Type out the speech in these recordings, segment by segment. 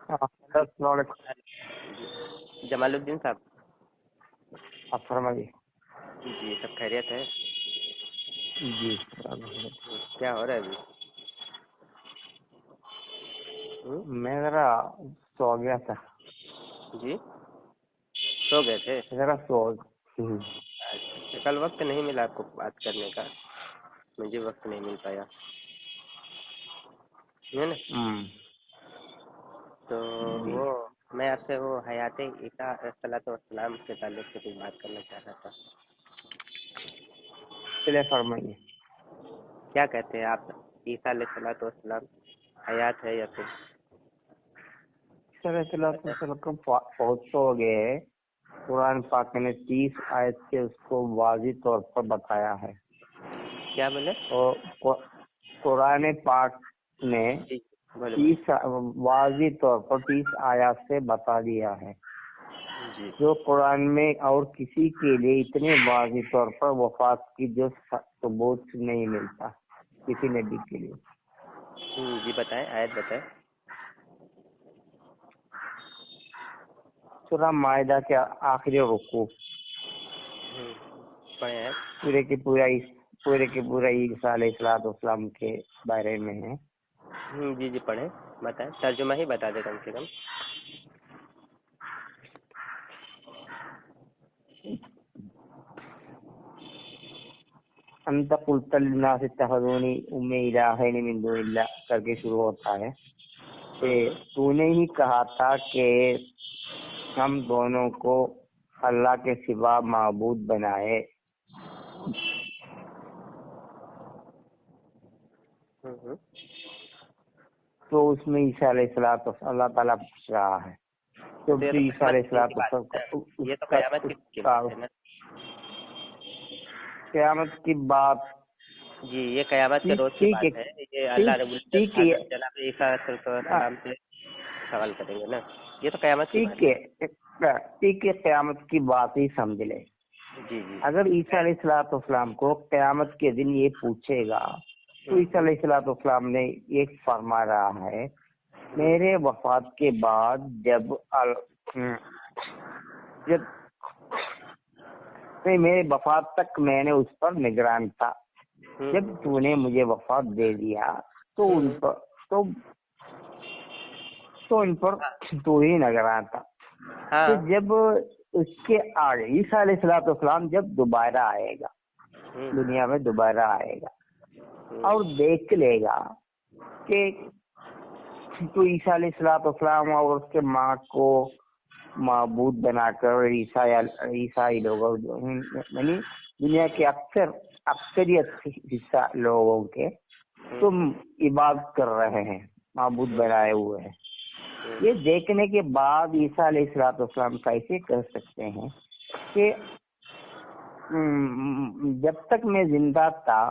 السلام علیکم. جمال الدین صاحب. فرمائیے. جی سب خیریت ہے؟ جی کیا ہو رہا ہے ابھی؟ میں ذرا سو گیا تھا. جی سو گئے تھے؟ ذرا سو. اچھا، کل وقت نہیں ملا آپ کو بات کرنے کا؟ مجھے وقت نہیں مل پایا ہے نا. تو وہ میں آپ سے وہ حیات عیسیٰ علیہ السلام کے تعلق سے کچھ بات کرنا چاہ رہا تھا. چلے فرمائیے. کیا کہتے ہیں آپ؟ عیسیٰ علیہ السلام حیات ہے یا پھر بہت سو گئے. قرآن پاک نے 30 آیت سے اس کو واضح طور پر بتایا ہے. کیا بولے؟ اور قرآن پاک نے جی بولے. 30 واضح طور پر 30 آیات سے بتا دیا ہے جی جو قرآن میں اور کسی کے لیے اتنے واضح طور پر وفات کی جو ثبوت نہیں ملتا کسی نبی کے لیے. جی بتائیں، آیت بتائیں. سورہ مائدہ کے آخری رکوع پڑھیں ہیں. پورے کے پورا عیسیٰ علیہ السلام کے بارے میں ہے. جی جی پڑھیں، بتائیں، ترجمہ ہی بتا دیں کم سے کم. انت قلت للناس اتخذونی امی الہین من دون اللہ کر کے شروع ہوتا ہے کہ تو نے ہی کہا تھا کہ ہم دونوں کو اللہ کے سوا معبود بنائے. تو اس میں عیسیٰ علیہ السلام اللہ تعالیٰ پوچھ رہا ہے تو عیسیٰ علیہ السلام یہ تو قیامت کی بات ہے نا. قیامت کی بات. جی یہ قیامت کے روز کی بات ہے. یہ اللہ رب العزت جناب عیسیٰ علیہ السلام سے سوال کریں گے نا. یہ تو قیامت کی بات ہے. ٹھیک ہے قیامت کی بات ہی سمجھ لے. جی جی اگر عیسیٰ علیہ السلام کو قیامت کے دن یہ پوچھے گا تو عیسیٰ علیہ السلام نے یہ فرما رہا ہے میرے وفات کے بعد جب میرے وفات تک میں نے اس پر نگران تھا. جب تو نے مجھے وفات دے دیا تو ان پر تو ہی نگران تھا. تو جب اس کے آگے عیسیٰ علیہ السلام جب دوبارہ آئے گا دنیا میں دوبارہ آئے گا اور دیکھ لے گا کہ تو عیسیٰ علیہ السلام اور اس کے ماں کو معبود بنا کر عیسائی لوگ یعنی دنیا کے اکثریت حصہ لوگوں کے تم عبادت کر رہے ہیں معبود بنائے ہوئے ہیں. یہ دیکھنے کے بعد عیسیٰ علیہ السلام کیسے کہہ سکتے ہیں کہ جب تک میں زندہ تھا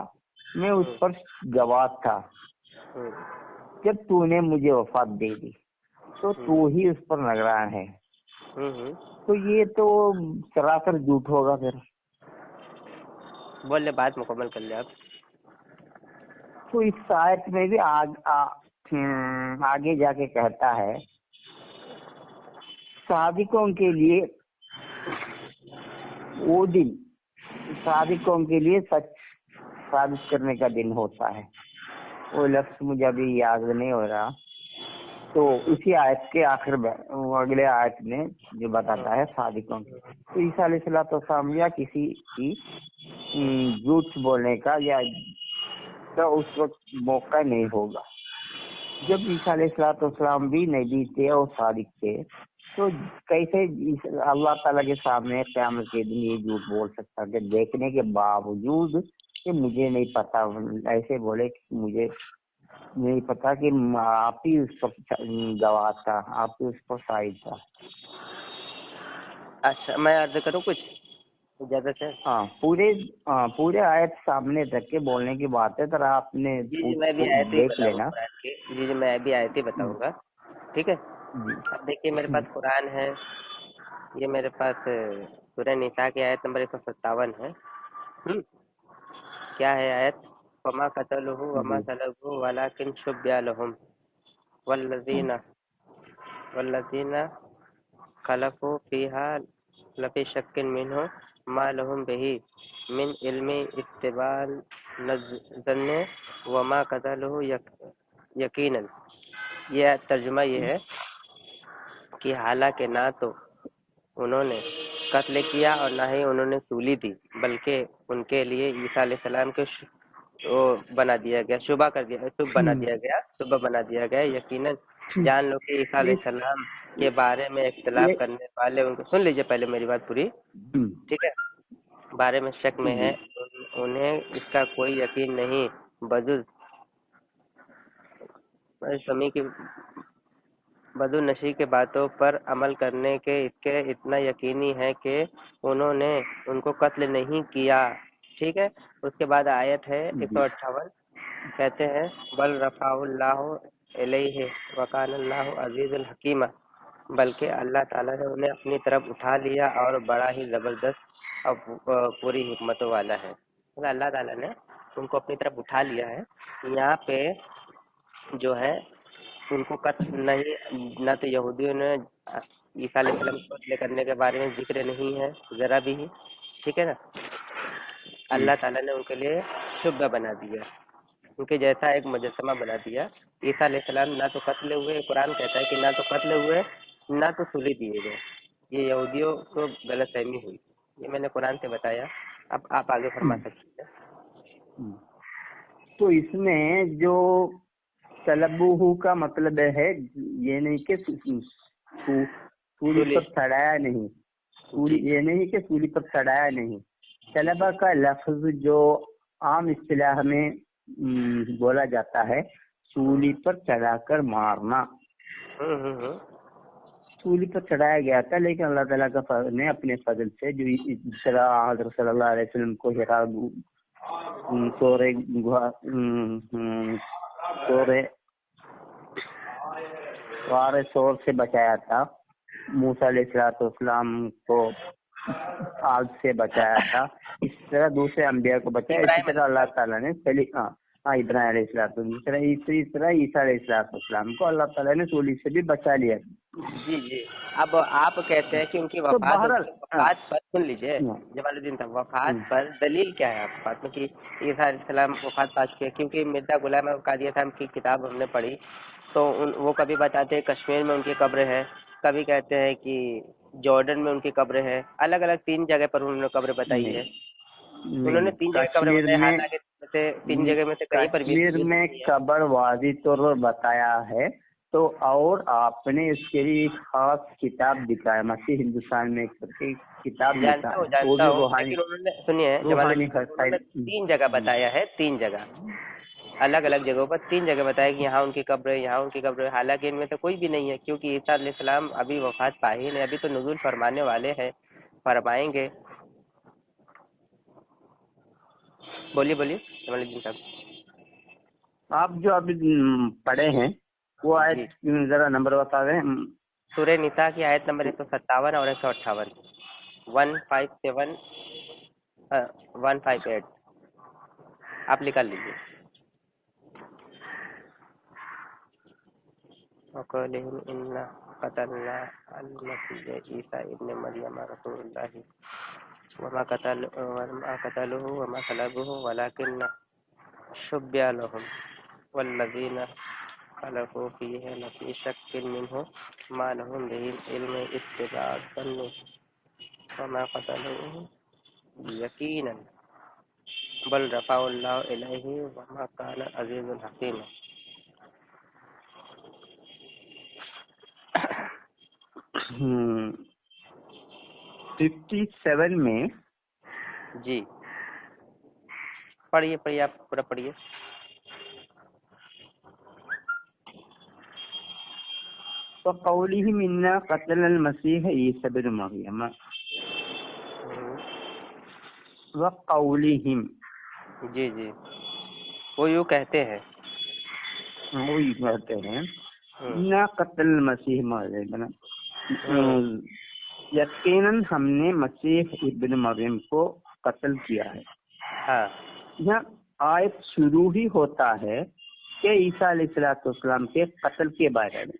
میں اس پر گواہ تھا, جب تو نے مجھے وفات دے دی تو ہی اس پر نگران ہے. تو یہ تو سراسر جھوٹ ہوگا. پھر بولے بات مکمل کر لیں آپ. تو اس آیت میں بھی آگے جا کے کہتا ہے صادقوں کے لیے وہ دن صادقوں کے لیے سچ ثابت کرنے کا دن ہوتا ہے. وہ لفظ مجھے ابھی یاد نہیں ہو رہا. تو اسی آیت کے آخر میں اگلے آیت میں جو بتاتا ہے صادقوں کے تو عیسیٰ علیہ السلام یا کسی کی جھوٹ بولنے کا یا تو اس وقت موقع نہیں ہوگا. جب عیسیٰ علیہ السلام بھی نبی تھے اور صادق تھے تو کیسے اللہ تعالیٰ کے سامنے قیامت کے دن یہ جھوٹ بول سکتا کہ دیکھنے کے باوجود کہ مجھے نہیں پتا, ایسے بولے کہ مجھے نہیں پتا کہ آپ ہی اس پر گواہ تھا, آپ ہی اس پر شاہد تھا. اچھا میں عرض کروں کچھ اجازت ہے؟ پورے آیت سامنے رکھ کے بولنے کی بات ہے. ذرا آپ نے میں بھی آیت ہی دیکھ بتاؤں لینا. جی میں بھی آیت ہی بتاؤں گا. ٹھیک ہے. اب دیکھیے میرے پاس قرآن ہے. یہ میرے پاس سورہ نساء کی آیت نمبر 157 ہے. کیا ہے آیت؟ وما قتلوه وما صلبوه ولكن شبه لهم والذین والذین خلقوا فیہا لفی شک منہ ما لہم بہ من علم اتباع الظن وما قتلہ یقینا. یہ ترجمہ یہ ہے کہ حالانکہ نہ تو انہوں نے قتل کیا اور نہ ہی انہوں نے سولی دی، بلکہ ان کے لیے عیسیٰ علیہ السلام کے بنا دیا گیا، شبہ بنا دیا گیا. یقیناً جان لو کہ عیسیٰ علیہ السلام کے بارے میں اختلاف کرنے والے ان کو سن لیجیے پہلے میری بات پوری، ٹھیک ہے، بارے میں شک میں ہے، انہیں اس کا کوئی یقین نہیں بجز بدو نشی کے باتوں پر عمل کرنے کے اس کے اتنا یقینی ہے کہ انہوں نے ان کو قتل نہیں کیا. ٹھیک ہے، اس کے بعد آیت ہے 158، کہتے ہیں بل رفع اللہ الیہ وکان اللہ عزیز الحکیم، بلکہ اللہ تعالیٰ نے انہیں اپنی طرف اٹھا لیا اور بڑا ہی زبردست اور پوری حکمتوں والا ہے. اللہ تعالیٰ نے ان کو اپنی طرف اٹھا لیا ہے. یہاں پہ جو ہے ان کو قتل نہیں، نہ تو یہودیوں نے عیسیٰ علیہ السلام کو قتل کرنے کے بارے میں ذکر نہیں ہے ذرا بھی، ٹھیک ہے نا. اللہ تعالیٰ نے ان کے لیے شبہ بنا دیا، ان کے جیسا ایک مجسمہ بنا دیا. عیسیٰ علیہ السلام نہ تو قتل ہوئے، قرآن کہتا ہے کہ نہ تو قتل ہوئے نہ تو سولی دیے گئے. یہ یہودیوں کو غلط فہمی ہوئی، یہ میں نے قرآن سے بتایا. اب آپ آگے فرما سکتے ہیں. تو اس میں جو طلبوہ کا مطلب ہے یہ نہیں کہ سولی پر چڑھایا نہیں، یہ نہیں کہ سولی پر چڑھایا نہیں. طلبہ کا لفظ جو عام اصطلاح میں بولا جاتا ہے سولی پر چڑھا کر مارنا، سولی پر چڑھایا گیا تھا، لیکن اللہ تعالیٰ کا نے اپنے فضل سے جو اس طرح حضرت صلی اللہ علیہ وسلم کو سور سے بچایا تھا، موسیٰ علیہ السلام کو آگ سے بچایا تھا، اس طرح دوسرے انبیاء کو بچایا. اسی طرح اللہ تعالیٰ نے ابراہیم علیہ السلام، اسی طرح عیسیٰ علیہ السلام کو اللہ تعالیٰ نے سولی سے بھی بچا لیا. جی جی. اب آپ کہتے ہیں کہ ان کی وفات پر سن لیجیے جمال الدین صاحب، وفات پر دلیل کیا ہے آپ کے پاس میں کہ عیسیٰ علیہ السلام وفات پا چکے؟ کیونکہ مرزا غلام احمد قادری صاحب کی کتاب ہم نے پڑھی تو وہ کبھی بتاتے ہیں کشمیر میں ان کی قبر ہے، کبھی کہتے ہیں کہ جارڈن میں ان کی قبر ہے، الگ الگ 3 جگہ پر انہوں نے قبر بتائی ہے. انہوں نے 3 جگہ قبر بتائی، حالانکہ 3 جگہ میں سے کہیں پر بھی کشمیر میں قبر واضح طور پر بتایا ہے. تو اور آپ نے اس کے لیے خاص کتاب دکھایا، مسیح ہندوستان میں کتاب جانتا ہوں. سنیے، 3 جگہ بتایا ہے، 3 جگہ الگ الگ جگہوں پر 3 جگہ بتایا کہ یہاں ان کی قبر ہے، یہاں ان کی قبر ہے، حالانکہ ان میں سے کوئی بھی نہیں ہے، کیونکہ عیسیٰ علیہ السلام ابھی وفات پائے نہیں، ابھی تو نزول فرمانے والے ہیں، فرمائیں گے. بولیے جمال الدین صاحب. آپ جو ابھی پڑھے ہیں وہ آیت ذرا نمبر بتا دیں. سورہ نساء کی آیت نمبر 157 اور 158، 157 158 آپ نکال لیجیے. وَقَوْلِهِمْ إِنَّا قَتَلْنَا الْمَسِيحَ عِيسَىٰ ابْنَ مَرْيَمَ رَسُولَ اللَّهِ وَمَا قَتَلُوهُ وَمَا صَلَبُوهُ وَلَٰكِنَّ شُبِّهَ لَهُمْ وَالَّذِينَ اخْتَلَفُوا فِيهِ لَفِي شَكٍّ مِّنْهُ مَا لَهُم بِهِ عِلْمٌ اتِّبَاعَ الظَّنِّ وَمَا قَتَلُوهُ يَقِينًا بَلْ رَفَعَهُ اللَّهُ إِلَيْهِ وَمَا كَانَ عَزِيزٌ حَكِيمًا. 57 میں جی پڑھیے آپ پورا پڑھیے. وَقَوْلِهِمْ إِنَّا قَتَلْنَا الْمَسِيحَ عِيسَىٰ ابْنَ مَرْيَمَ. وَقَوْلِهِمْ جی وہ یوں کہتے ہیں نہ قتل مسیح مریم، یقیناً ہم نے مسیح ابن مریم کو قتل کیا ہے. یہاں آیت شروع ہی ہوتا ہے کہ عیسیٰ علیہ السلام کے قتل کے بارے میں.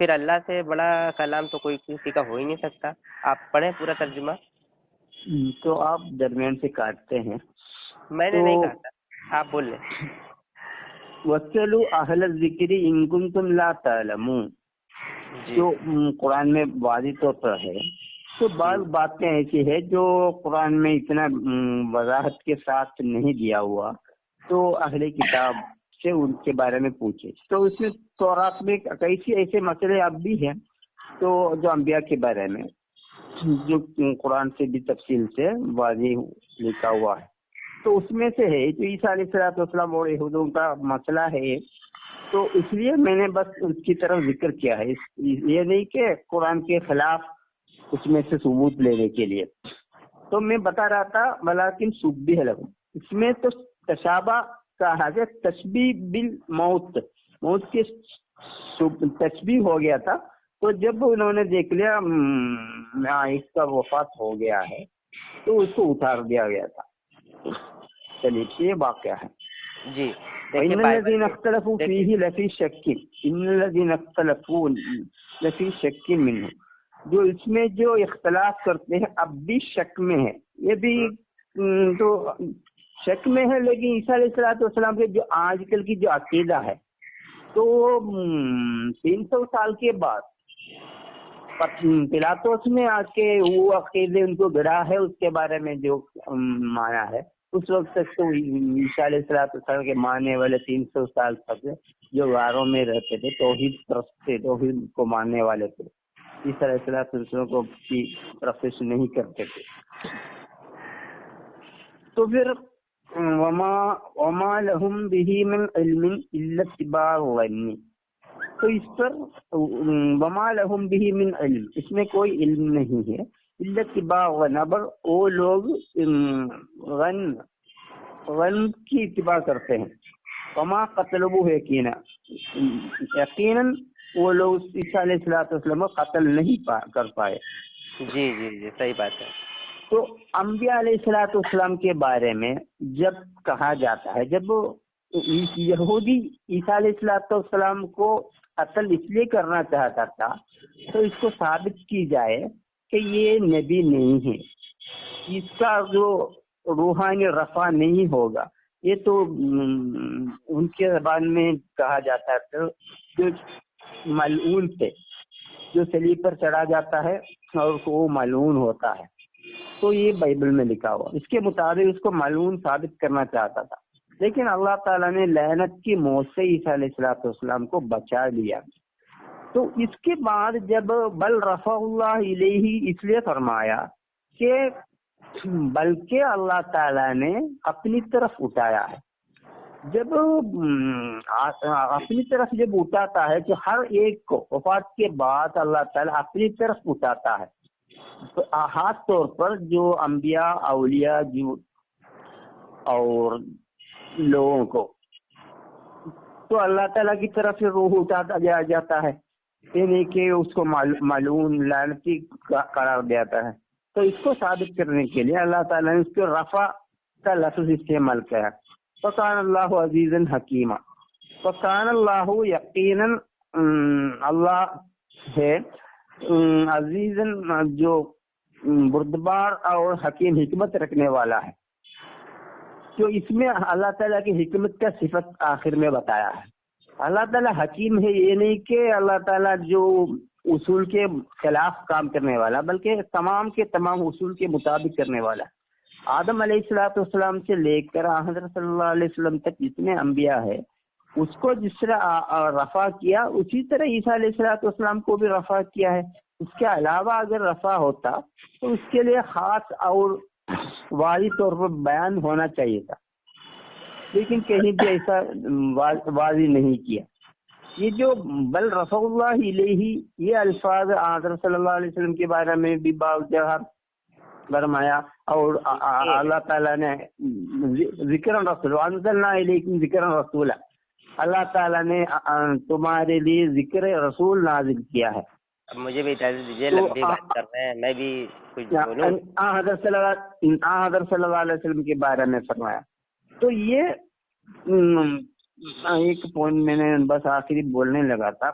پھر اللہ سے بڑا کلام تو کوئی کسی کا ہو ہی نہیں سکتا. آپ پڑھیں پورا ترجمہ. تو آپ درمیان سے کاٹتے ہیں. میں نے نہیں کہا تھا, آپ بول لیں. وَاسْأَلُوا أَهْلَ الذِّكْرِ إِن كُنتُمْ لَا تَعْلَمُونَ جو قرآن میں واضح طور پر ہے. تو بعض باتیں ایسی ہے جو قرآن میں اتنا وضاحت کے ساتھ نہیں دیا ہوا, تو اہل کتاب سے ان کے بارے میں پوچھے. تو اس میں تورات میں کئی ایسے مسئلے اب بھی ہیں تو جو انبیاء کے بارے میں جو قرآن سے بھی تفصیل سے واضح لکھا ہوا ہے. تو اس میں سے ہے جو عیسیٰ علیہ السلام اور یہودوں کا مسئلہ ہے. تو اس لیے میں نے بس اس کی طرف ذکر کیا ہے, یہ نہیں کہ قرآن کے خلاف اس میں سے ثبوت لینے کے لیے. تو میں بتا رہا تھا ولیکن شبیہ لہم, اس میں تو تشابہ کہا ہے, تشبیہ بالموت, موت کے تشبیہ ہو گیا تھا. تو جب انہوں نے دیکھ لیا اس کا وفات ہو گیا ہے تو اس کو اتار دیا گیا تھا. چلیے یہ واقعہ ہے. جی ان الذين اختلفوا فيه لفي شك ان الذين اختلفوا لفي شك منه, جو اس میں جو اختلاف کرتے ہیں اب بھی شک میں ہے. یہ بھی تو شک میں ہے, لیکن عیسیٰ علیہ السلام کے جو آج کل کی جو عقیدہ ہے تو 300 سال کے بعد پلاطوس میں آ کے وہ عقیدے ان کو گڑا ہے, اس کے بارے میں جو مانا ہے. اس وقت تک تو عیسیٰ علیہ السلام کے ماننے والے 300 سال تک جو غاروں میں رہتے تھے توحید پرست, توحید کو ماننے والے تھے. عیسیٰ علیہ السلام کو کی پرستش نہیں کرتے تھے. تو پھر وما لهم به من علم الا اتباع الظن, تو اس پر وما لهم به من علم, اس میں کوئی علم نہیں ہے. الا اتباع الظن, وہ لوگ غن کی اتباع کرتے ہیں. وما قتلوه یقینا, یقیناً وہ لوگ عیسیٰ علیہ السلام کو قتل نہیں کر پائے. جی جی جی صحیح بات ہے. تو انبیاء علیہ السلام کے بارے میں جب کہا جاتا ہے, جب یہودی عیسیٰ علیہ السلام کو قتل اس لیے کرنا چاہتا تھا تو اس کو ثابت کی جائے کہ یہ نبی نہیں ہے, اس کا جو روحانی رفع نہیں ہوگا. یہ تو ان کے زبان میں کہا جاتا ہے جو ملعون تھے, جو صلیب پر چڑھا جاتا ہے اور وہ ملعون ہوتا ہے. تو یہ بائبل میں لکھا ہوا, اس کے مطابق اس کو ملعون ثابت کرنا چاہتا تھا. لیکن اللہ تعالیٰ نے لعنت کی موت سے عیسیٰ علیہ السلام کو بچا لیا. تو اس کے بعد جب بل رفع اللہ الیہ اس لیے فرمایا کہ بلکہ اللہ تعالیٰ نے اپنی طرف اٹھایا ہے. جب اپنی طرف جب اٹھاتا ہے تو ہر ایک کو وفات کے بعد اللہ تعالیٰ اپنی طرف اٹھاتا ہے. تو خاص طور پر جو انبیاء اولیاء جو اور لوگوں کو تو اللہ تعالیٰ کی طرف سے روح اٹھاتا جاتا ہے, یہ نہیں کہ اس کو ملعون لعنتی قرار دیتا ہے. تو اس کو ثابت کرنے کے لیے اللہ تعالیٰ نے اس کو رفع کا لفظ استعمال کیا. فکان اللہ عزیزا حکیما, فکان اللہ یقیناً اللہ ہے عزیزاً جو بردبار اور حکیم حکمت رکھنے والا ہے. جو اس میں اللہ تعالیٰ کی حکمت کا صفت آخر میں بتایا ہے. اللہ تعالیٰ حکیم ہے, یہ نہیں کہ اللہ تعالیٰ جو اصول کے خلاف کام کرنے والا, بلکہ تمام کے تمام اصول کے مطابق کرنے والا. آدم علیہ السلام سے لے کر حضرت صلی اللہ علیہ وسلم تک جتنے انبیاء ہے اس کو جس طرح رفع کیا اسی طرح عیسیٰ علیہ السلام کو بھی رفع کیا ہے. اس کے علاوہ اگر رفع ہوتا تو اس کے لیے خاص اور واضح طور پر بیان ہونا چاہیے تھا, لیکن کہیں بھی ایسا واضح نہیں کیا. یہ جو بل رفع اللہ الیہ یہ الفاظ حضرت صلی اللہ علیہ وسلم کے بارے میں بھی بعض جگہ فرمایا, اور اللہ تعالیٰ نے ذکر رسول انزلنا الیکم ذکر رسولا, اللہ تعالیٰ نے تمہارے لیے ذکر رسول نازل کیا ہے. اب مجھے بھی اجازت دیجیے, لمبی بات کر رہے ہیں, میں بھی کچھ بولوں. حضرت صلی اللہ علیہ وسلم کے بارے میں فرمایا. تو یہ ایک پوائنٹ میں نے بس آخری بولنے لگا تھا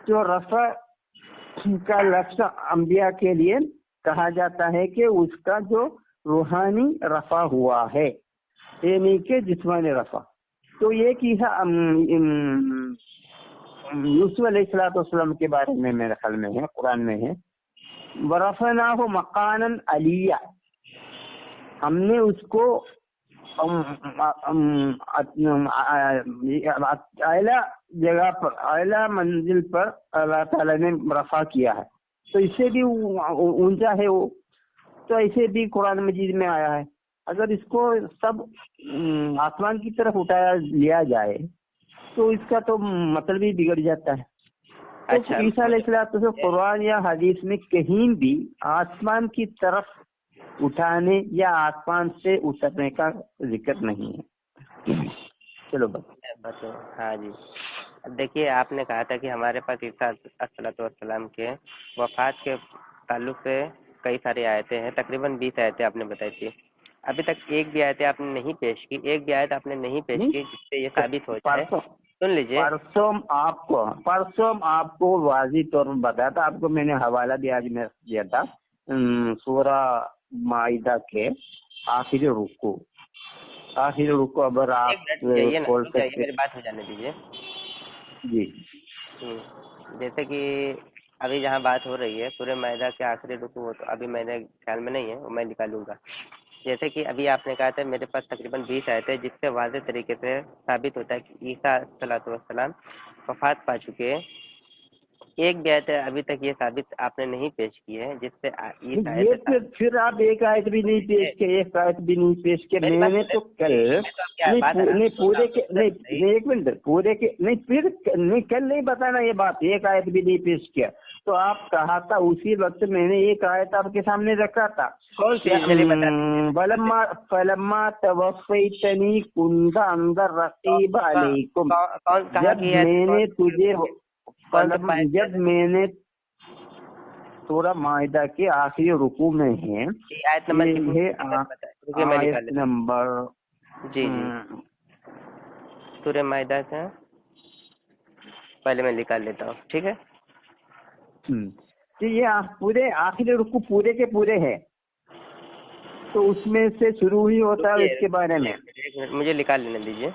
جو رفع کا لفظ انبیاء کے لیے کہا جاتا ہے کہ اس کا جو روحانی رفع ہوا ہے، یعنی کہ جسمانی رفع. تو یہ کی ہے یوسف علیہ السلام کے بارے میں میرے خیال میں ہے، قرآن میں ہے، وَرَفَعْنَاهُ مَقَامًا عَلِيًّا، ہم نے اس کو اعلیٰ جگہ پر، اعلیٰ منزل پر اللہ تعالیٰ نے رفع کیا ہے. تو اس سے بھی اونچا ہے وہ. تو ایسے بھی قرآن مجید میں آیا ہے. اگر اس کو سب آسمان کی طرف اٹھایا لیا جائے تو اس کا تو مطلب ہی بگڑ جاتا ہے. تو عیسیٰ علیہ السلام تو قرآن یا حدیث میں کہیں بھی آسمان کی طرف اٹھانے یا آسمان سے اترنے کا ذکر نہیں ہے. چلو بس. ہاں جی. اب دیکھیے، آپ نے کہا تھا کہ ہمارے پاس عیسیٰ علیہ السلام کے وفات کے تعلق سے کئی ساری آیتیں ہیں، تقریباً 20 آیتیں آپ نے بتائی تھی. ابھی تک ایک بھی آیت آپ نے نہیں پیش کی، ایک بھی آیت آپ نے نہیں پیش کی جس سے یہ ثابت ہو جائے. سن لیجیے، پرسوں آپ کو واضح طور پر بتایا تھا، آپ کو میں نے حوالہ بھی آج میں دیا تھا، سورہ مائدہ کے آخری رکوع. اگر آپ کھول سکتے. میری بات ہو جانے دیجیے. جی. جیسے کہ ابھی جہاں بات ہو رہی ہے سورہ مائدہ کے آخری رکوع، تو ابھی میرے خیال میں نہیں ہے، وہ میں نکالوں گا. جیسے کہ ابھی آپ نے کہا تھا میرے پاس تقریباً 20 آیتیں جس سے واضح طریقے سے ثابت ہوتا ہے کہ عیسیٰ علیہ السلام وفات پا چکے ہیں. ایک بھی آیت ابھی تک یہ ثابت آپ نے نہیں پیش کی ہے جس سے یہ پھر آپ ایک آیت بھی نہیں پیش کے، ایک آیت بھی نہیں پیش کے. میں نے تو کل کل نہیں بتانا یہ بات، ایک آیت بھی نہیں پیش کیا. تو آپ کہا تھا اسی وقت میں نے ایک آیت آپ کے سامنے رکھا تھا، فَلَمَّا تَوَفَّيْتَنِي كُنْتَ أَنْتَ الرَّقِيبَ عَلَيْكُمْ. جب میں نے سورہ مائدہ کے آخری رکوع میں ہے، آیت نمبر جی سورہ مائدہ سے پہلے میں نکال لیتا ہوں، ٹھیک ہے. یہ پورے آخری رکوع پورے کے پورے ہے، تو اس میں سے شروع ہی ہوتا ہے اس کے بارے میں. مجھے نکال لینے دیجیے.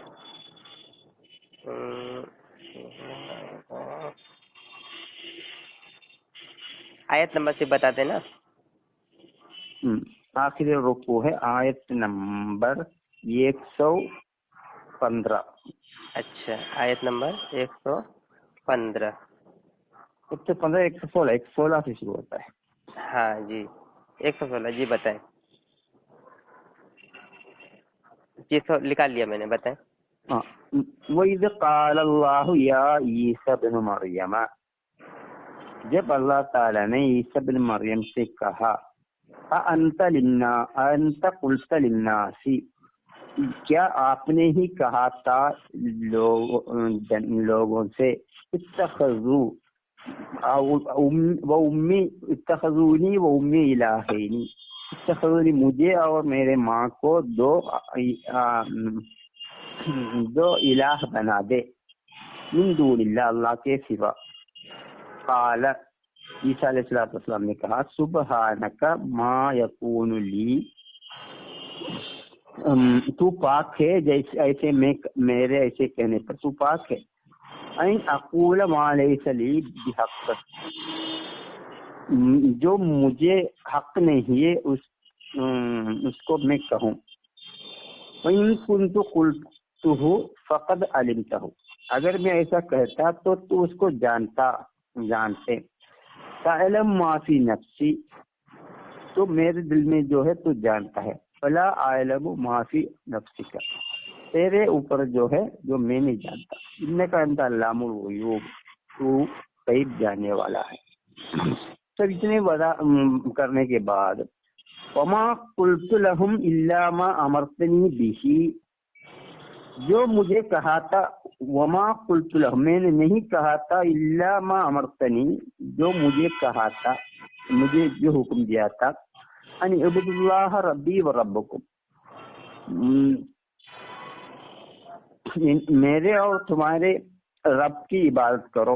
آیت نمبر سے بتا دینا. آخری رکوع ہے آیت نمبر 115. اچھا، آیت نمبر 115. 116 سے شروع ہوتا ہے. ہاں جی 116. جی بتائیں. جی نکال لیا میں نے، بتائیں. وَإِذْ قَالَ اللَّهُ يَا عِيسَى ابْنَ مَرْيَمَ، جب اللہ تعالیٰ نے عیسیٰ بن مریم سے کہا، أَأَنْتَ قُلْتَ لِلنَّاسِ، کیا آپ نے ہی کہا تھا لوگوں سے، اتخذوا اتخذونی و امی الہین، اتخذونی مجھے اور میرے ماں کو دو الہ بنا دے، من دون اللہ، اللہ کے سوا. قال، عیسیٰ علیہ السلام نے کہا، سبحانک ما یکون لی، تو پاک ہے جیسے ایسے میرے ایسے کہنے پر تو پاک ہے. این اقول ما لیس لی بحق، جو مجھے حق نہیں ہے اس کو میں کہوں. وَإِن كُنتُ قُلْتُهُ فَقَدْ عَلِمْتَهُ، اگر میں ایسا کہتا تو اس کو جانتے. تعلم ما فی نفسی، تو میرے دل میں جو ہے تو جانتا ہے. فلا اعلم ما فی نفسک، تیرے اوپر جو ہے جو میں نہیں جانتا. انک انت علام الغیوب، تو غیب جاننے والا ہے. سب اتنے وعدہ کرنے کے بعد، وما قلت لهم الا ما امرتنی به، جو مجھے کہا تھا، وما قلت لهم، میں نے نہیں کہا تھا، الا ما امرتنی، جو مجھے کہا تھا، مجھے جو حکم دیا تھا، ان اعبدوا اللہ ربی و ربکم، میرے اور تمہارے رب کی عبادت کرو.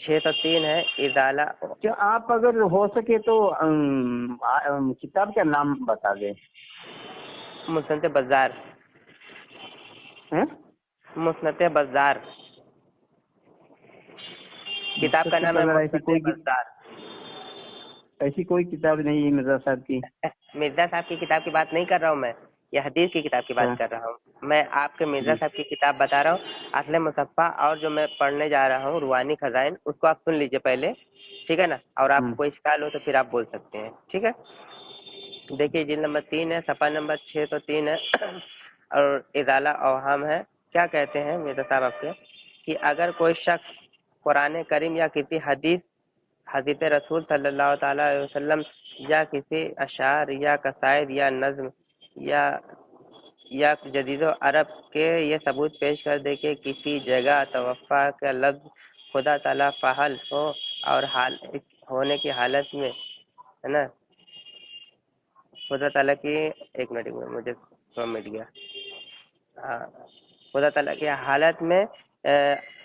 603 ہے ازالہ. کہ آپ اگر ہو سکے تو کتاب کا نام بتا دیں. مسند بازار. ہیں؟ مسند بازار کتاب کا نام ہے. ایسی کوئی کتاب نہیں ہے مرزا صاحب کی. مرزا صاحب کی کتاب کی بات نہیں کر رہا ہوں میں, یہ حدیث کی کتاب کی بات کر رہا ہوں. میں آپ کے مرزا صاحب کی کتاب بتا رہا ہوں, اصل مصفح, اور جو میں پڑھنے جا رہا ہوں روحانی خزائن, اس کو آپ سن لیجئے پہلے, ٹھیک ہے نا, اور آپ کو کوئی اشکال ہو تو پھر آپ بول سکتے ہیں, ٹھیک ہے. دیکھیے جلد نمبر 3 ہے, صفحہ نمبر 603 ہے, اور ازالہ اوہام ہے. کیا کہتے ہیں مرزا صاحب آپ کے, کہ اگر کوئی شخص قرآن کریم یا کسی حدیث رسول صلی اللہ تعالیٰ علیہ وسلم یا کسی اشعار یا قصائد یا نظم یا جدید و عرب کے یہ ثبوت پیش کر دے کہ کسی جگہ توفع کا لفظ خدا تعالیٰ فاعل ہو اور ہونے کی حالت میں, ہے نا, خدا تعالیٰ کی, ایک منٹ مجھے مٹ گیا, خدا تعالیٰ کی حالت میں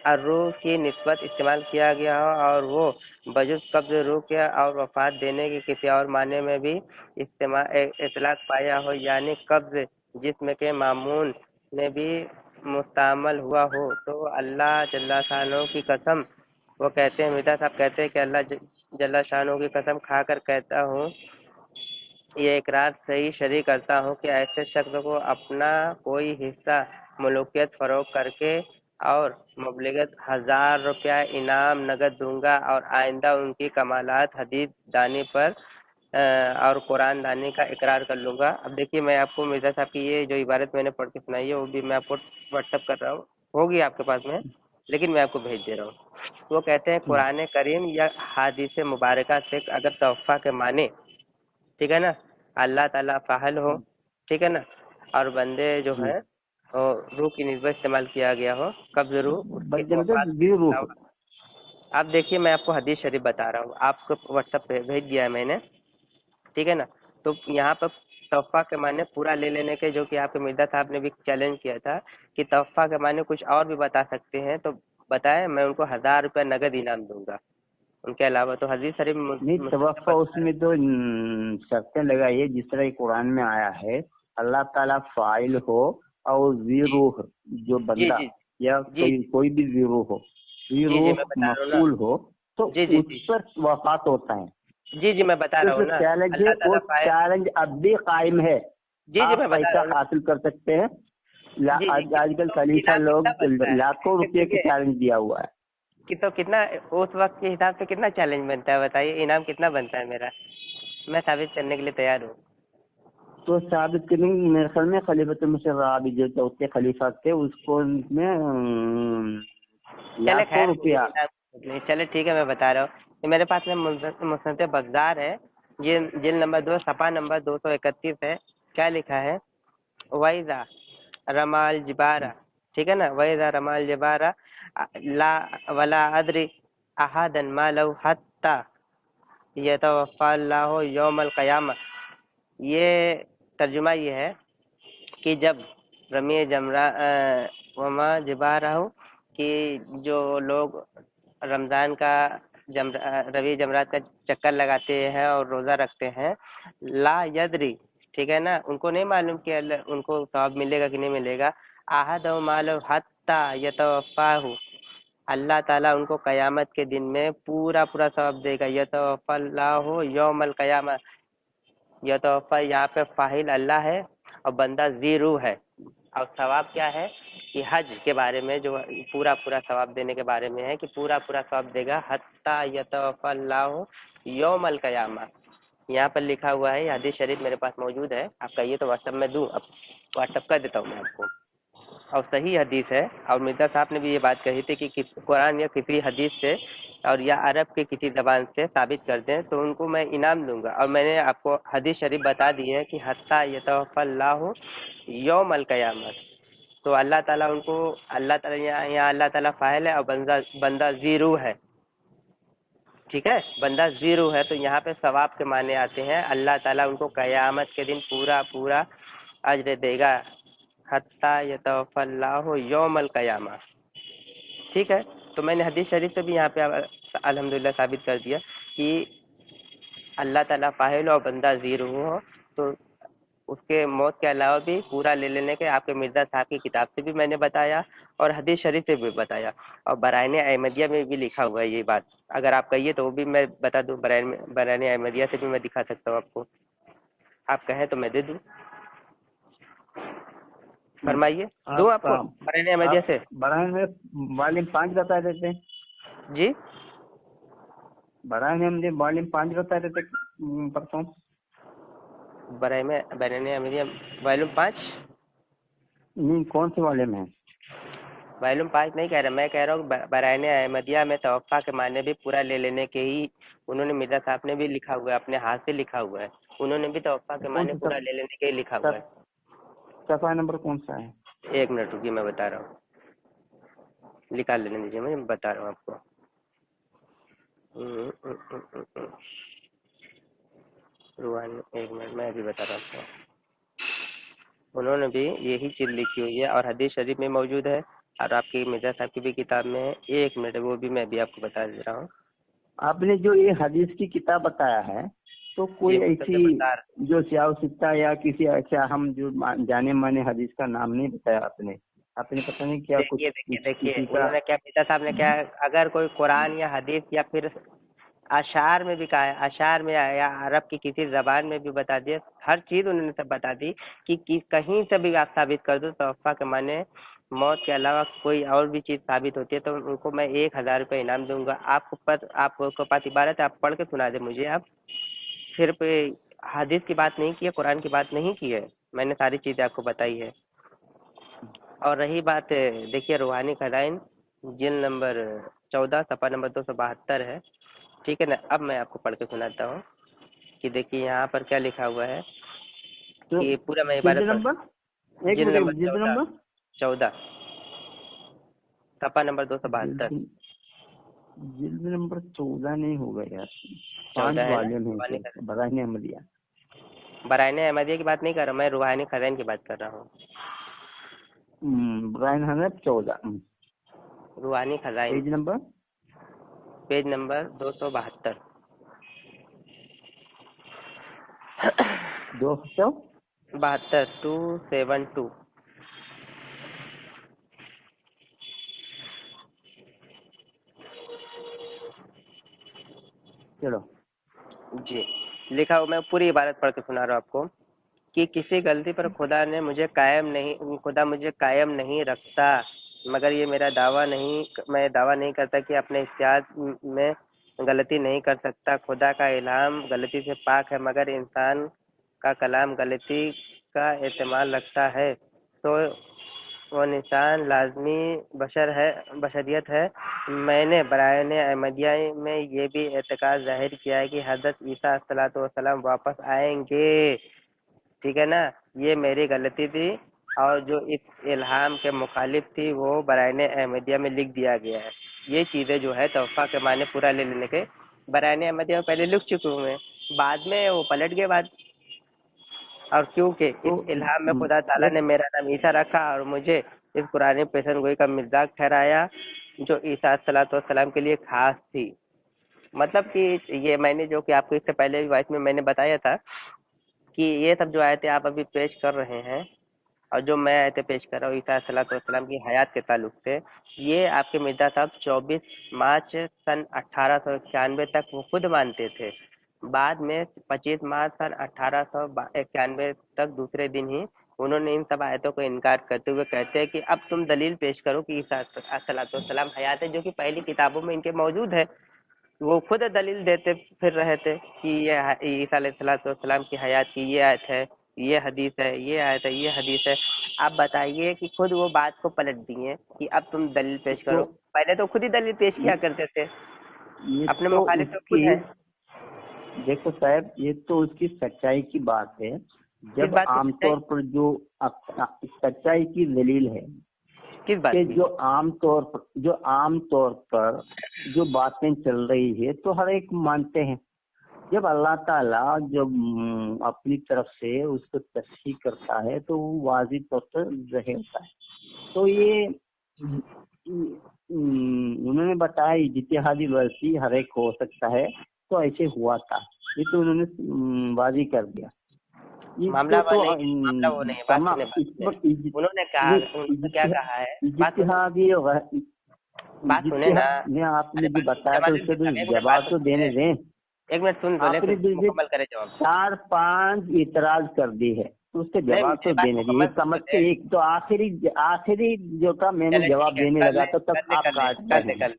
الروح کی نسبت استعمال کیا گیا ہو, اور وہ بجز قبض روح کے اور وفات دینے کے کسی اور معنی میں بھی اطلاق پایا ہو, یعنی قبض جسم کے معمول میں بھی مستعمل ہوا ہو, تو اللہ جل شانہ کی قسم, وہ کہتے ہیں مرزا صاحب کہتے ہیں کہ اللہ جل شانہ کی قسم کھا کر کہتا ہوں, یہ اقرار صحیح شرح کرتا ہوں کہ ایسے شخص کو اپنا کوئی حصہ ملوکیت فروغ کر کے اور مبلغت 1000 روپیہ انعام نقد دوں گا, اور آئندہ ان کی کمالات حدیث دانی پر اور قرآن دانی کا اقرار کر لوں گا. اب دیکھیے میں آپ کو مرزا صاحب کی یہ جو عبارت میں نے پڑھ کے سنائی ہے وہ بھی میں آپ کو واٹس ایپ کر رہا ہوں, ہوگی آپ کے پاس میں, لیکن میں آپ کو بھیج دے رہا ہوں. وہ کہتے ہیں قرآن کریم یا حدیث مبارکہ سے اگر توفع کے معنی, ٹھیک ہے نا, اللہ تعالیٰ فاعل ہو, ٹھیک ہے نا, اور بندے جو ہیں روح کی نسبت استعمال کیا گیا ہو, قبض روح اس کے وفات. اب دیکھیے میں آپ کو حدیث شریف بتا رہا ہوں, آپ کو واٹس ایپ پہ بھیج دیا ہے میں نے, ٹھیک ہے نا. تو یہاں پر توفع کے معنی پورا لے لینے کے, جو کہ آپ کے مرزا صاحب نے بھی چیلنج کیا تھا کہ توفع کے معنی کچھ اور بھی بتا سکتے ہیں, تو بتائیں, میں ان کو 1000 روپے نقد انعام دوں گا. ان کے علاوہ تو حدیث شریف نہیں, توفع اس میں تو شرطیں لگائی ہے جس طرح قرآن میں آیا ہے, اللہ تعالیٰ فاعل ہو اور ذی روح جو بندہ یا کوئی بھی ذی روح ہو, ذی روح مفعول ہو, تو اس پر وفات ہوتا ہے. جی میں بتا رہا ہوں نا, چیلنج ہے, وہ چیلنج اب بھی قائم ہے. آپ پیسہ حاصل کر سکتے ہیں. آج کل خلیفہ لوگ لاکھوں روپے کی چیلنج دیا ہوا ہے. تو کتنا اس وقت کے حساب سے کتنا چیلنج بنتا ہے بتائیے, انعام کتنا بنتا ہے میرا, میں ثابت کرنے کے لیے تیار ہوں. تو ثابت کرنے میرے خیال میں خلیفۃ المسیح جو چوتھے خلیفہ تھے اس کو میں لاکھوں روپیہ. چلے ٹھیک ہے, میں بتا رہا ہوں, میرے پاس میں مسند بازار ہے, یہ جلد نمبر 2 صفحہ نمبر 231 ہے. کیا لکھا ہے, وَإِذَا رَمَى الْجِبَارَ, ٹھیک ہے نا, وَإِذَا رَمَى الْجِبَارَ وَلَا أَدْرِي أَحَدًا مَا لَهُ حَتَّى يَتَوَفَّى اللَّهُ يَوْمَ الْقِيَامَةِ. یہ ترجمہ یہ ہے کہ جب رمی وما جبارہ, کہ جو لوگ رمضان کا روی جمرات کا چکر لگاتے ہیں اور روزہ رکھتے ہیں, لا یدری, ٹھیک ہے نا, ان کو نہیں معلوم کہ ان کو ثواب ملے گا کہ نہیں ملے گا. احد مال حتی یتوفاہ, اللہ تعالیٰ ان کو قیامت کے دن میں پورا ثواب دے گا. یتوفی اللہ یوم القیامہ, یتوفی یہاں پہ فاعل اللہ ہے اور بندہ ذی روح ہے, اور ثواب کیا ہے کہ حج کے بارے میں جو پورا ثواب دینے کے بارے میں ہے کہ پورا ثواب دے گا. حتی یتوفی اللہ یوم القیامہ, یہاں پر لکھا ہوا ہے, حدیث شریف میرے پاس موجود ہے, آپ کہیے تو واٹس ایپ میں دوں, اب واٹس ایپ کر دیتا ہوں میں آپ کو, اور صحیح حدیث ہے. اور مرزا صاحب نے بھی یہ بات کہی تھی کہ قرآن یا کسی حدیث سے اور یا عرب کے کسی زبان سے ثابت کر دیں تو ان کو میں انعام دوں گا. اور میں نے آپ کو حدیث شریف بتا دی ہے کہ حتی یتوفی اللہ یوم القیامہ, تو اللہ تعالیٰ ان کو, اللہ تعالیٰ یہاں اللہ تعالیٰ فاعل ہے اور بندہ ذی روح ہے, ٹھیک ہے, بندہ ذی روح ہے. تو یہاں پہ ثواب کے معنی آتے ہیں, اللہ تعالیٰ ان کو قیامت کے دن پورا اجر دے گا. حتی یتوفی اللہ یوم القیامہ, ٹھیک ہے. تو میں نے حدیث شریف سے بھی یہاں پہ الحمدللہ ثابت کر دیا کہ اللہ تعالیٰ فاعل اور بندہ زیر ہو، تو اس کے موت کے علاوہ بھی پورا لے لینے کے آپ کے مرزا صاحب کی کتاب سے بھی میں نے بتایا اور حدیث شریف سے بھی بتایا، اور برائن احمدیہ میں بھی لکھا ہوا ہے یہ بات. اگر آپ کہیے تو وہ بھی میں بتا دوں، برائن احمدیہ سے بھی میں دکھا سکتا ہوں آپ کو. آپ کہیں تو میں دے دوں. فرمائیے، دوں آپ کو برائن احمدیہ سے. برائن میں والم 5 بتا دیتے. جی برائن احمدیہ والم 5 بتا دیتے پرسوں. برائن احمدیہ والم 5 نہیں، کون سے والم ہیں؟ والم 5 نہیں کہہ رہا، میں کہہ رہا ہوں برائن احمدیہ میں توفیٰ کے معنی بھی پورا لے لینے کے ہی انہوں نے، مرزا صاحب نے بھی لکھا ہوا ہے، اپنے ہاتھ سے لکھا ہوا ہے، انہوں نے بھی توفیٰ کے معنی پورا لے لینے کے ہی لکھا ہوا ہے. صفحہ نمبر کون سا ہے؟ 1 منٹ رکیے، میں بتا رہا ہوں، نکال لینے دیجیے، میں بتا رہا ہوں آپ کو. روحانی، 1 منٹ میں ابھی بتا رہا ہوں آپ کو. انہوں نے بھی یہی چیز لکھی ہوئی ہے اور حدیث شریف میں موجود ہے، اور آپ کی مرزا صاحب کی بھی کتاب میں ہے. 1 منٹ، وہ بھی میں ابھی آپ کو بتا دے رہا ہوں. آپ نے جو یہ حدیث کی کتاب بتایا ہے تو کوئی یہ ایسی جو سیاہ سکتا یا کسی ایسا ہم جو جانے مانے حدیث کا نام نہیں بتایا آپ نے پتہ نہیں کیا کچھ دیکھیے انہوں نے کیا، مرزا صاحب نے کیا، اگر کوئی قرآن یا حدیث یا پھر اشعار میں بھی کہا ہے، اشعار میں یا عرب کی کسی زبان میں بھی بتا دیا، ہر چیز انہوں نے سب بتا دی کہ کہیں سے بھی آپ ثابت کر دو توفیٰ کے معنی موت کے علاوہ کوئی اور بھی چیز ثابت ہوتی ہے تو ان کو میں 1000 روپے انعام دوں گا. آپ کو پاس عبارت ہے، آپ پڑھ کے سنا دیں مجھے. آپ صرف حدیث کی بات نہیں کی ہے، قرآن کی بات نہیں کی ہے، میں نے ساری چیزیں آپ کو بتائی ہے. اور رہی بات دیکھیے روحانی خزائن جلد نمبر 14 صفحہ نمبر 272 ہے، ٹھیک ہے نا. اب میں آپ کو پڑھ کے سناتا ہوں کہ دیکھیے یہاں پر کیا لکھا ہوا ہے کہ پورا میں عبارت جلد نمبر 14 صفحہ نمبر 272. جلد نمبر 14 نہیں ہوگا یار، 5 14 ہے والم نا. ہیں برائن احمدیہ. برائن احمدیہ کی بات نہیں کر رہا میں، روحانی خزائن کی بات کر رہا ہوں. برائن احمد 14 روحانی خزائن پیج نمبر 272. 272. چلو جی لکھا ہوا، میں پوری عبارت پڑھ کے سنا رہا ہوں آپ کو کہ کسی غلطی پر خدا مجھے قائم نہیں رکھتا، مگر یہ میرا دعویٰ نہیں، میں دعویٰ نہیں کرتا کہ اپنے احتیاط میں غلطی نہیں کر سکتا. خدا کا الہام غلطی سے پاک ہے، مگر انسان کا کلام غلطی کا احتمال رکھتا ہے، تو وہ انسان لازمی بشریت ہے. میں نے برائن احمدیہ میں یہ بھی اعتقاد ظاہر کیا ہے کہ حضرت عیسیٰ علیہ السلام واپس آئیں گے، ٹھیک ہے نا. یہ میری غلطی تھی اور جو اس الہام کے مخالف تھی وہ برائن احمدیہ میں لکھ دیا گیا ہے. یہ چیزیں جو ہے توفیٰ کے معنی پورا لے لینے کے برائن احمدیہ میں پہلے لکھ چکے ہوئے ہیں، بعد میں وہ پلٹ گئے بعد. اور کیونکہ اس الہام میں خدا تعالیٰ نے میرا نام عیسیٰ رکھا اور مجھے اس قرآن پیشن گوئی کا مزاج ٹھہرایا جو عیسیٰ علیہ السلام کے لیے خاص تھی. مطلب کہ یہ میں نے جو کہ آپ کو اس سے پہلے بھی وائس میں نے بتایا تھا کہ یہ سب جو آیتیں آپ ابھی پیش کر رہے ہیں اور جو میں آیتیں پیش کر رہا ہوں عیسیٰ علیہ السلام کی حیات کے تعلق سے، یہ آپ کے مرزا صاحب 24 مارچ سن 1891 تک وہ خود مانتے تھے. بعد میں 25 مارچ سن 1891 تک دوسرے دن ہی انہوں نے ان سب آیتوں کو انکار کرتے ہوئے کہتے ہیں کہ اب تم دلیل پیش کرو کہ عیسیٰ علیہ السلام حیات ہے، جو کہ پہلی کتابوں میں ان کے موجود ہے. وہ خود دلیل دیتے پھر رہے تھے کہ یہ عیسیٰ علیہ السلام کی حیات کی یہ آیت ہے، یہ حدیث ہے، یہ آیت ہے، یہ حدیث ہے. آپ بتائیے کہ خود وہ بات کو پلٹ دیے کہ اب تم دلیل پیش کرو. پہلے تو خود ہی دلیل پیش کیا کرتے تھے، اپنے مخالف تو خود ہے. دیکھو صاحب، یہ تو اس کی سچائی کی بات ہے. جب عام طور پر جو سچائی کی دلیل ہے کہ جو عام طور پر جو باتیں چل رہی ہے تو ہر ایک مانتے ہیں. جب اللہ تعالیٰ جب اپنی طرف سے اس کو تصحیح کرتا ہے تو وہ واضح طور پر ظاہر ہوتا ہے. تو یہ انہوں نے بتایا اجتہادی ورزی ہر ایک ہو سکتا ہے، تو ایسے ہوا تھا، یہ تو انہوں نے واضح کر دیا۔ معاملہ وہ نہیں ہے، بات سنیں، انہوں نے کہا، انہوں نے کیا کہا ہے، اجتہادی بات سنیں نا، میں آپ نے جو بتایا تو اس سے جواب تو دینے دیں۔ ایک منٹ سن آپ نے مکمل کرے جواب۔ 4-5 اعتراض کر دی ہے، تو اس کے جواب تو دینے دیے، سمجھ کے ایک تو آخری جو تھا میں نے جواب دینے لگا تو تب آپ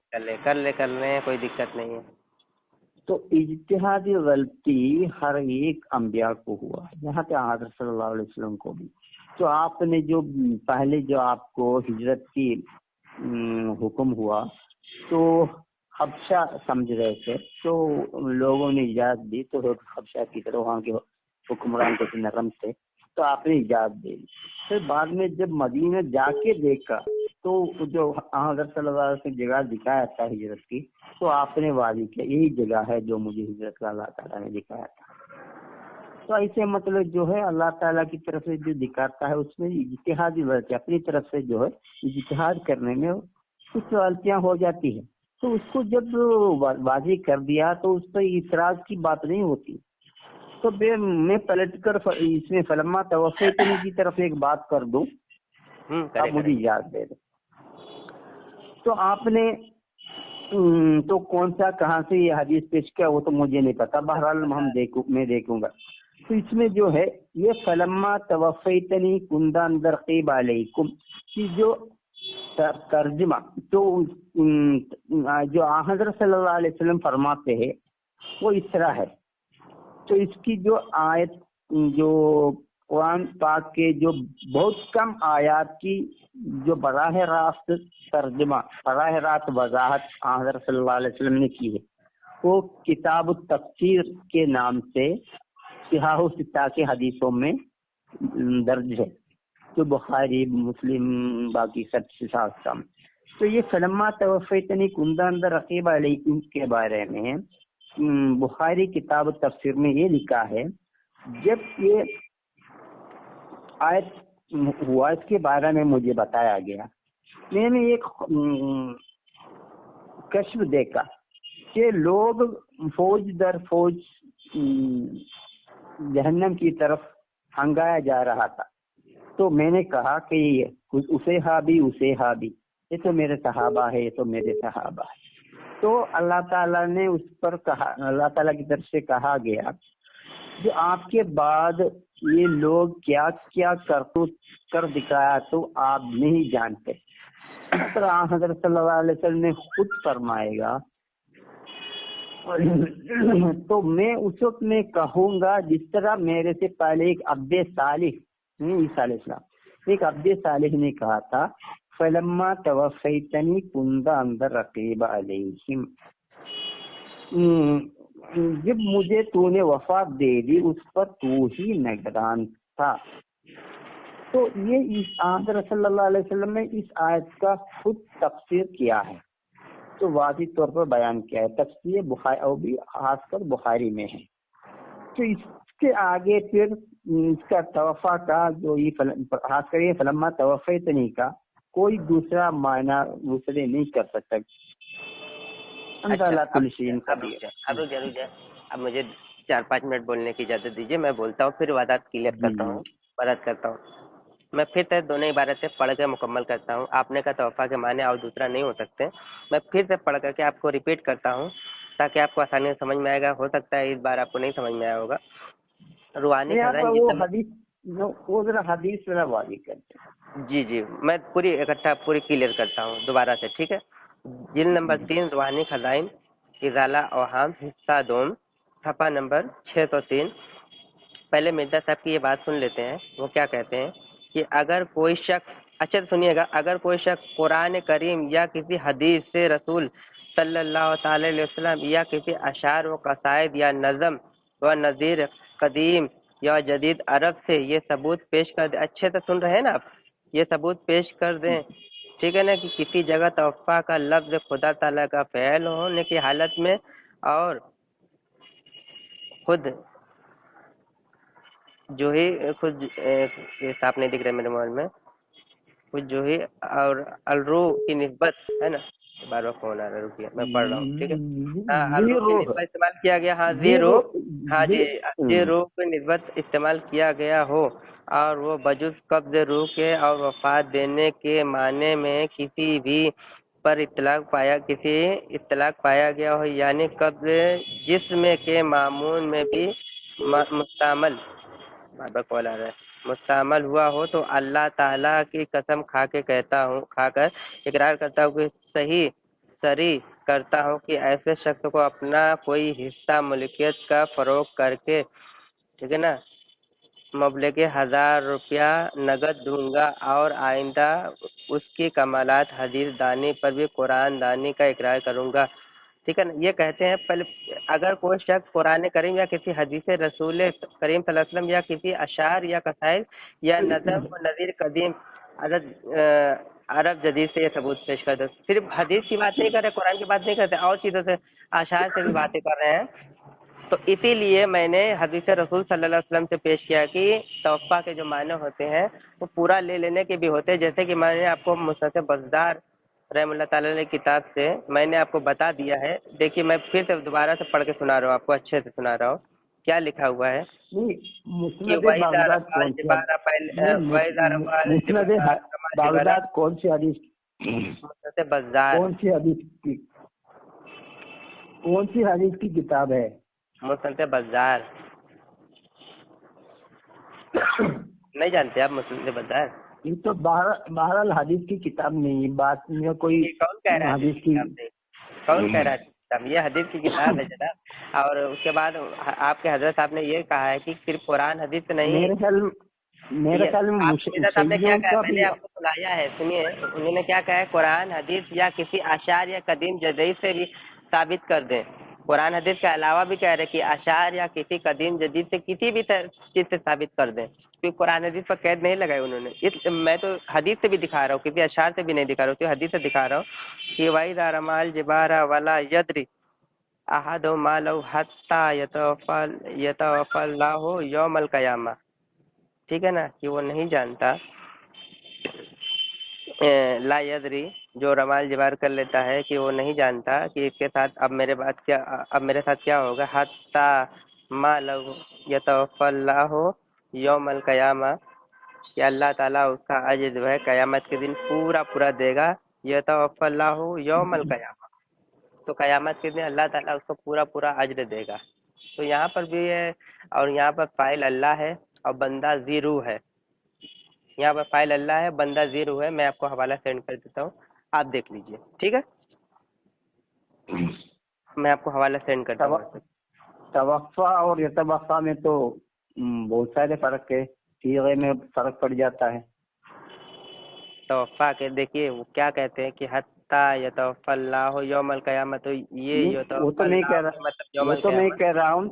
کر لے کوئی دقت نہیں ہے۔ تو اجتہادی غلطی ہر ایک انبیاء کو ہوا، یہاں پہ حضرت صلی اللہ علیہ وسلم کو بھی۔ تو آپ نے جو پہلے جو آپ کو ہجرت کی حکم ہوا تو حبشہ سمجھ رہے تھے، تو لوگوں نے اجازت دی، تو حبشہ کی طرح وہاں کے حکمران کو نرم تھے، تو آپ نے اجازت دے دی۔ پھر بعد میں جب مدینہ جا کے دیکھا تو جو حضرت صلی اللہ علیہ وسلم جگہ دکھایا تھا ہجرت کی، تو آپ نے واضح کیا یہی جگہ ہے جو مجھے ہجرت کا اللہ تعالیٰ نے دکھایا تھا۔ تو ایسے مطلب جو ہے اللہ تعالیٰ کی طرف سے جو دکھاتا ہے اس میں اجتہادی غلطی، اپنی طرف سے جو ہے اجتہاد کرنے میں کچھ غلطیاں ہو جاتی ہیں، تو اس کو جب واضح کر دیا تو اس پہ اعتراض کی بات نہیں ہوتی۔ تو میں پلٹ کر اس میں فلما توفیتنی کی طرف ایک بات کر دوں، آپ مجھے اجازت دے دیں۔ تو آپ نے تو کون سا کہاں سے یہ حدیث پیش کیا وہ تو مجھے نہیں پتا، بہرحال میں دیکھوں گا۔ تو اس میں جو ہے یہ فلما توفیتنی کندا رقیب علیکم کی جو ترجمہ، تو جو حضرت صلی اللہ علیہ وسلم فرماتے ہیں وہ اس طرح ہے۔ تو اس کی جو آیت جو قرآن پاک کے جو بہت کم آیات کی جو براہ راست ترجمہ، براہ راست وضاحت حضرت صلی اللہ علیہ وسلم نے کی ہے، وہ کتاب التفسیر کے نام سے صحاح و ستہ کے حدیثوں میں درج ہے، جو بخاری مسلم باقی سب صحاح میں۔ تو یہ فلما توفیتنی کندا رقیب علیکم کے بارے میں بخاری کتاب التفسیر میں یہ لکھا ہے، جب یہ آیت ہوا اس کے بارے میں مجھے بتایا گیا، میں نے ایک کشف دیکھا کہ لوگ فوج در فوج جہنم کی طرف ہنگایا جا رہا تھا۔ تو میں نے کہا کہ اسے ہابی یہ تو میرے صحابہ ہے، یہ تو میرے صحابہ ہے۔ تو اللہ تعالیٰ نے اس پر کہا، اللہ تعالیٰ کی طرف سے کہا گیا جو آپ کے بعد یہ لوگ کیا کیا کرتوت کر دکھایا تو آپ نہیں جانتے۔ اس طرح حضرت صلی اللہ علیہ وسلم نے خود فرمائے گا، تو میں اس وقت میں کہوں گا جس طرح میرے سے پہلے ایک عبد صالح عیسیٰ علیہ السلام، ایک عبد صالح نے کہا تھا فلما توفیتنی کندا رقیب علیہم، جب مجھے تو نے وفات دے دی اس پر تو ہی نگران تھا۔ تو یہ حضرت صلی اللہ علیہ وسلم نے اس آیت کا خود تفسیر کیا ہے، تو واضح طور پر بیان کیا ہے، تفسیر بخاری اور بھی خاص کر بخاری میں ہے۔ تو اس کے آگے پھر اس کا توفا کا جو یہ خاص کر یہ فلما توفیتنی کا کوئی دوسرا معنی دوسرے نہیں کر سکتا۔ اب مجھے 4-5 منٹ بولنے کی اجازت دیجیے، میں بولتا ہوں پھر وضاحت کلیئر کرتا ہوں۔ میں پھر سے دونوں عبارتیں پڑھ کے مکمل کرتا ہوں۔ آپ نے کہا توفا کے معنی اور دوسرا نہیں ہو سکتے، میں پھر سے پڑھ کر کے آپ کو ریپیٹ کرتا ہوں تاکہ آپ کو آسانی سے سمجھ میں آئے گا۔ ہو سکتا ہے اس بار آپ کو نہیں سمجھ میں آیا ہوگا۔ روحانی حدیث جی میں پوری اکٹھا پوری کلیئر کرتا ہوں دوبارہ سے، ٹھیک ہے؟ جلد نمبر 3 روحانی خزائن ازالہ اوہام حصہ 2 صفحہ نمبر 603۔ پہلے مرزا صاحب کی یہ بات سن لیتے ہیں، وہ کیا کہتے ہیں کہ اگر کوئی شخص، اچھا سنیے گا، اگر کوئی شخص قرآن کریم یا کسی حدیث سے رسول صلی اللہ تعالی علیہ وسلم یا کسی اشعار و قصائد یا نظم و نظیر قدیم یا جدید عرب سے یہ ثبوت پیش کر دیں، اچھے سے سن رہے ہیں نا آپ، یہ ثبوت پیش کر دیں، ٹھیک ہے نا، کہ کسی جگہ توفا کا لفظ خدا تعالیٰ کا فعل ہونے کی حالت میں اور خود جو ہی خود صاف نہیں دکھ رہے میرے موبائل میں، وہ جو ہی اور الروح کی نسبت ہے نا، بار بار فون آ رہا ہے، رکیے میں پڑھ رہا ہوں، ٹھیک ہے. ہاں، الروح کی نسبت استعمال کیا گیا. ہاں ذی روح، ہاں جی، ذی روح کی نسبت استعمال کیا گیا ہو اور وہ بجز قبض روح کے اور وفات دینے کے معنی میں کسی بھی پر اطلاق پایا گیا ہو، یعنی قبض جسم کے معمول میں بھی مستعمل مستعمل ہوا ہو، تو اللہ تعالیٰ کی قسم کھا کر اقرار کرتا ہوں کہ صحیح صریح کرتا ہوں کہ ایسے شخص کو اپنا کوئی حصہ ملکیت کا فروغ کر کے، ٹھیک ہے نا، مبلغ 1000 روپیہ نقد دوں گا اور آئندہ اس کی کمالات حدیث دانی پر بھی قرآن دانی کا اقرار کروں گا. ٹھیک ہے نا. یہ کہتے ہیں پہلے اگر کوئی شخص قرآن کریم یا کسی حدیث رسول کریم صلی اللہ علیہ وسلم یا کسی اشعار یا قصائد یا نظم و نظیر قدیم عرب جدید سے یہ ثبوت پیش کرتے، صرف حدیث کی بات نہیں کر رہے، قرآن کی بات نہیں کرتے، اور چیزوں سے اشعار سے بھی باتیں کر رہے ہیں. تو اسی لیے میں نے حدیث رسول صلی اللہ علیہ وسلم سے پیش کیا کہ توفہ کے جو معنی ہوتے ہیں وہ پورا لے لینے کے بھی ہوتے ہیں، جیسے کہ میں نے آپ کو مصنف بزار رحم اللہ تعالیٰ نے کتاب سے میں نے آپ کو بتا دیا ہے. دیکھیے میں پھر سے دوبارہ سے پڑھ کے سنا رہا ہوں، آپ کو اچھے سے سنا رہا ہوں. کیا لکھا ہوا ہے کہ بغداد کون سی حدیث بزار کون سی حدیث کی کتاب ہے؟ مصنف بزار. نہیں جانتے آپ مصنف بزار؟ یہ تو بہرحال حدیث کی کتاب نہیں، بات میں کوئی کون کہہ رہا ہے حدیث کی کون کہہ رہا ہے؟ یہ حدیث کی کتاب ہے جناب. اور اس کے بعد آپ کے حضرت صاحب نے یہ کہا ہے کہ صرف قرآن حدیث نہیں، میرے خیال میں صاحب نے کیا کہا میں نے آپ کو سنایا ہے، سنیے انہوں نے کیا کہا ہے، قرآن حدیث یا کسی اشعار یا قدیم جدید سے بھی ثابت کر دیں. قرآن حدیث کے علاوہ بھی کہہ رہے کہ اشعار یا کسی قدیم جدید سے کسی بھی چیز سے ثابت کر دیں، کیونکہ قرآن حدیث پر قید نہیں لگائی انہوں نے. میں تو حدیث سے بھی دکھا رہا ہوں، کسی اشعار سے بھی نہیں دکھا رہا ہوں، تو حدیث سے دکھا رہا ہوں کہ وَإِذَا رَمَى الْجِبَالَ وَلَا يَدْرِي أَحَدٌ مَا لَهُ حَتَّى يَتَوَفَّى اللَّهُ يَوْمَ الْقِيَامَةِ. ٹھیک ہے نا، کہ وہ نہیں جانتا، لا یدری جو رمال جبار کر لیتا ہے کہ وہ نہیں جانتا کہ اس کے ساتھ اب میرے ساتھ کیا ہوگا. حتی ما لو یتوفی اللہ یوم القیامہ، کہ اللہ تعالیٰ اس کا اجر جو ہے قیامت کے دن پورا دے گا. یتوفی اللہ یوم القیامہ، تو قیامت کے دن اللہ تعالیٰ اس کو پورا اجر دے گا. تو یہاں پر بھی ہے، اور یہاں پر فاعل اللہ ہے اور بندہ ذی روح ہے. یہاں پر فاعل اللہ ہے، بندہ ذی روح ہے. میں آپ کو حوالہ سینڈ کر دیتا ہوں، آپ دیکھ لیجئے. ٹھیک ہے، میں آپ کو حوالہ سینڈ کرتا ہوں. توفع اور یتوفع میں تو بہت سارے فرق ہے، صیغے میں فرق پڑ جاتا ہے. توفع کے دیکھیے وہ کیا کہتے ہیں کہ حتی یتوفی اللہ یوم القیامہ، تو یہ وہ تو نہیں کہہ رہا، وہ تو میں کہہ رہا ہوں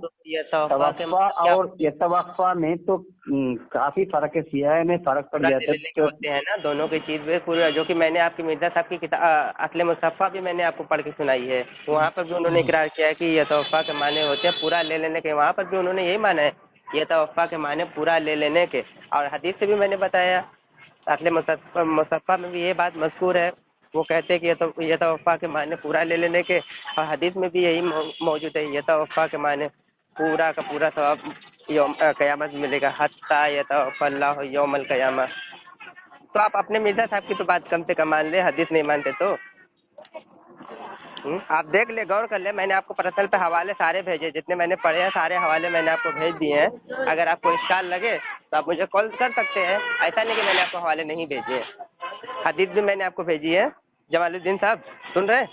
توفع اور یتوفع میں تو کافی فرق ہے، سیاح میں فرق پڑ جاتا ہے. ہوتے ہیں نا دونوں کی چیز میں پورا، جو کہ میں نے آپ کی مرزا صاحب کی کتاب اصل مصطفیٰ بھی میں نے آپ کو پڑھ کے سنائی ہے. وہاں پر بھی انہوں نے اقرار کیا ہے کہ یتوفع کے معنی ہوتے ہیں پورا لے لینے کے. وہاں پر بھی انہوں نے یہی مانا ہے، یتوفع کے معنی پورا لے لینے کے. اور حدیث سے بھی میں نے بتایا، اصل مصطفیٰ میں بھی یہ بات مذکور ہے. وہ کہتے ہیں کہ یتوفع کے معنی پورا لے لینے کے، اور حدیث میں بھی یہی موجود ہے، یتوفع کے معنی پورا کا پورا ثواب یوم قیامت ملے گا. حتی یتوفی اللہ یوم القیامہ. تو آپ اپنے مرزا صاحب کی تو بات کم سے کم مان لیں، حدیث نہیں مانتے تو. آپ دیکھ لیں، غور کر لیں. میں نے آپ کو پرسنل پہ حوالے سارے بھیجے، جتنے میں نے پڑھے ہیں سارے حوالے میں نے آپ کو بھیج دیے ہیں. اگر آپ کو اشکال لگے تو آپ مجھے کال کر سکتے ہیں. ایسا نہیں کہ میں نے آپ کو حوالے نہیں بھیجے. حدیث بھی میں نے آپ کو بھیجی ہے. جمال الدین صاحب سن رہے ہیں؟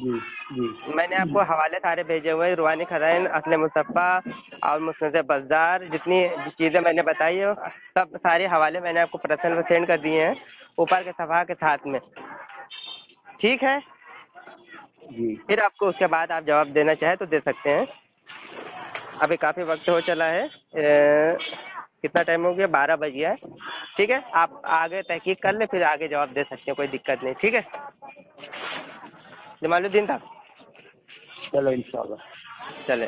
جی میں نے آپ کو حوالے سارے بھیجے ہوئے، روحانی خزائن، اصل مصطفیٰ اور مصنف بزار، جتنی چیزیں میں نے بتائی ہیں سب سارے حوالے میں نے آپ کو پرسنل میں سینڈ کر دیے ہیں اوپر کے صفحہ کے ساتھ میں. ٹھیک ہے، جی. پھر آپ کو اس کے بعد آپ جواب دینا چاہیں تو دے سکتے ہیں. ابھی کافی وقت ہو چلا ہے، کتنا ٹائم ہو گیا؟ 12 بج گیا ہے. ٹھیک ہے، آپ آگے تحقیق کر لیں، پھر آگے جواب دے سکتے ہیں، کوئی دقت نہیں. ٹھیک ہے جمال الدین صاحب، چلو انشاءاللہ چلے.